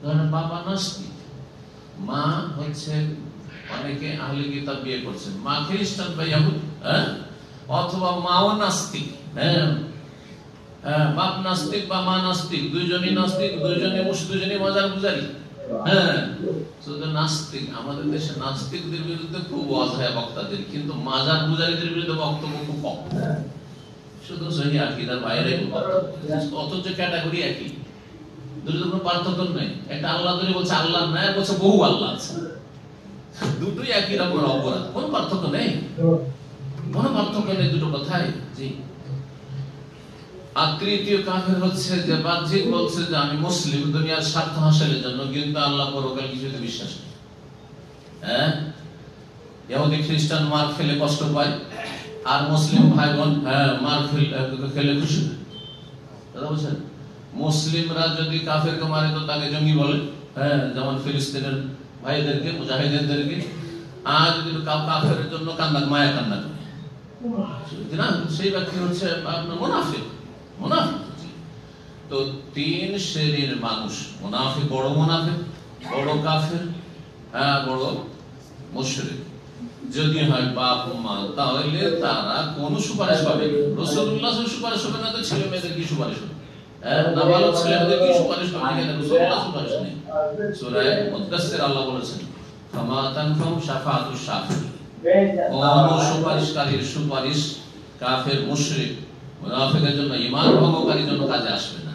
ধরেন বাবা নাস্তিক, মা হচ্ছে অনেকে আহলে কিতাব বিয়ে করছেন, মা খ্রিস্টান বা ইহুদি, অথবা মাও নাস্তিক, বাপ নাস্তিক বা মা নাস্তিক, দুইজনই নাস্তিক, দুইজনই দুইজনই মাজার পূজারী। শুধু নাস্তিক, আমাদের দেশে নাস্তিকদের বিরুদ্ধে খুব ওয়াজ হয় বক্তাদের, কিন্তু মাজার পূজারীদের বিরুদ্ধে বক্তব্য খুব কম, শুধু সহি আকীদার বাইরে অথচ ক্যাটাগরি একই, দুটো কোনো পার্থক্য নেই। একটা আল্লাহ ধরে বলছে আল্লাহ নাই, বলছে বহু আল্লাহ আছে, দুটোই একই রকমের অপরাধ, কোনো পার্থক্য নেই, কোনো পার্থক্য নেই দুটো কথাই। জি। আর তৃতীয় কাফের হচ্ছে যে বাহ্যিক বলছে যে আমি মুসলিম দুনিয়ার স্বার্থ হাসিলের জন্য, কিন্তু আল্লাহ পরকাল কিছুতে বিশ্বাস নেই। ইহুদি খ্রিস্টান মার খেলে কষ্ট পায়, আর মুসলিম ভাই বোন মার খেলে খুশি। কথা বলছেন, মুসলিমরা যদি কাফেরকে মারে তো তাকে জঙ্গি বলে, যেমন ফিলিস্তিনের ভাইদেরকে, মুজাহিদিনদেরকে। আর যদি কাফের জন্য কান্না, মায়া কান্না করে না, সেই ব্যক্তি হচ্ছে আপনার মুনাফিক। মুনাফিক তো তিন শ্রেণীর মানুষ, মুনাফিক, বড় মুনাফিক, বড় কাফের, বড় মুশরিক। যদি হয় বাপ মা, তাহলে তারা কোন সুপারিশ পাবে না। রাসূলুল্লাহ সুপারিশ হবে না, তো ছেলে মেয়েদের কি সুপারিশ হবে? নাবালক ছেলেদের কি সুপারিশ হবে? রাসূলুল্লাহ সুপারিশ নেই। সূরা মুদাসসির আল্লাহ বলেছেন, ফামা তানফাহু শাফাআতুশ শাফিঈন, কোন সুপারিশকারীর সুপারিশ কাফের, মুশরিক, মুনাফিকের জন্য, ঈমান ভঙ্গকারীর জন্য কাজে আসবে না।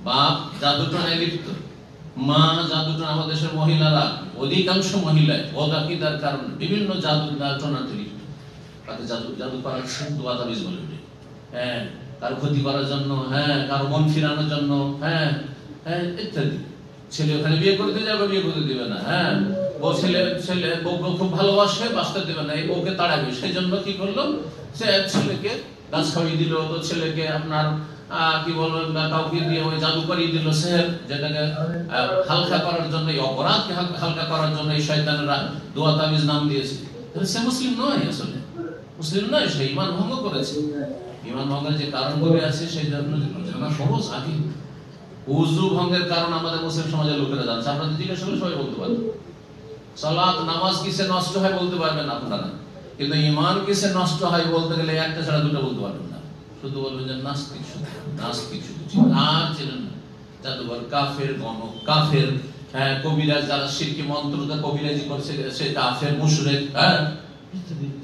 বাপ জাদুটনায় লিপ্ত, মা জাদুটনা, আমাদের দেশের মহিলারা অধিকাংশ মহিলায় অদাকিদার কারণে বিভিন্ন জাদুটনাতে লিপ্ত, তাকে জাদু করাচ্ছে, দোয়া তাবিজ বলে, কারো ক্ষতি করার জন্য, কারো মন ফিরানোর জন্য, ইত্যাদি। ছেলে ওখানে বিয়ে করতে যাবে, বিয়ে করতে দিবে না, বউ ছেলে বউকে খুব ভালোবাসে, বাঁচতে দেবে না, এই বউকে তাড়াবে। সেই জন্য কি করলো, সে ছেলেকে গাছ খাইয়ে দিল, তো ছেলেকে আপনার কি বলবেন কাউকে দিয়ে ওই জাদু করিয়ে দিল, সেহের, যেটাকে হালকা করার জন্য, এই অপরাধকে হালকা করার জন্য এই শয়তানেরা দোয়া তাবিজ নাম দিয়েছে। সে মুসলিম নয়, আসলে মুসলিম নয়, সে ঈমান ভঙ্গ করেছে। ঈমান ভঙ্গের যে কারণগুলি আছে সেই জন্য জানা সহজ। আগে ওযু ভঙ্গের কারণ আমাদের মুসলিম সমাজের লোকেরা জানছে, আপনাদের জিজ্ঞাসা করলে সবাই বলতে পারবে। সালাত নামাজ কিসে নষ্ট হয় বলতে পারবেন আপনারা, কিন্তু ঈমান কিসে নষ্ট হয় বলতে গেলে একটা ছাড়া দুটো বলতে পারবেন না। শুধু বলবেন যে নাস্তিক, শুধু নাস্তিক, শুধু আর চেনেন না। জাদুঘর কাফের, গণক কাফের, কবিরাজ যারা শিরকি মন্ত্রটা কবিরাজি করছে সে কাফের, মুশরিক,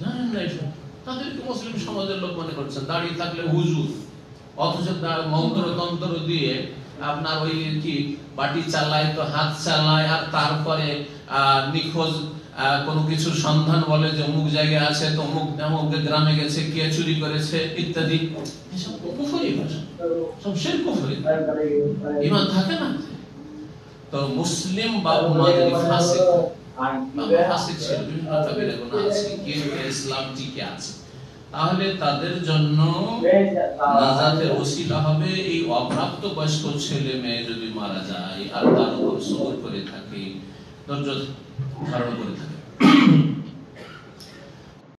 জানেন না এসব। তাদেরকে মুসলিম সমাজের লোক মনে করছেন, দাঁড়িয়ে থাকলে হুজুর, অথচ মন্ত্র তন্ত্র দিয়ে আপনার ওই কি বাটি চালায়, তো হাত চালায়, আর তারপরে নিখোঁজ কোনো কিছুর সন্ধান বলে যে অমুক জায়গায় আছে, তো অমুক গ্রামে গেছে, কে চুরি করেছে, ইত্যাদি। এসব কুফরি ভাষা, সব শিরক, কুফরি, ঈমান থাকে না। তো মুসলিম বাবা মা যদি ফাসিক, বাবা ফাসিক ছিল, বিভিন্ন কাবিরা গুনাহ আছে, কিন্তু ইসলাম টিকে আছে, তাহলে তাদের জন্য নাজাতের ওসিলা হবে এই অপ্রাপ্ত বয়স্ক ছেলে মেয়ে যদি মারা যায় আর তার উপর সবর করে থাকে, ধৈর্য ধারণ করে থাকে।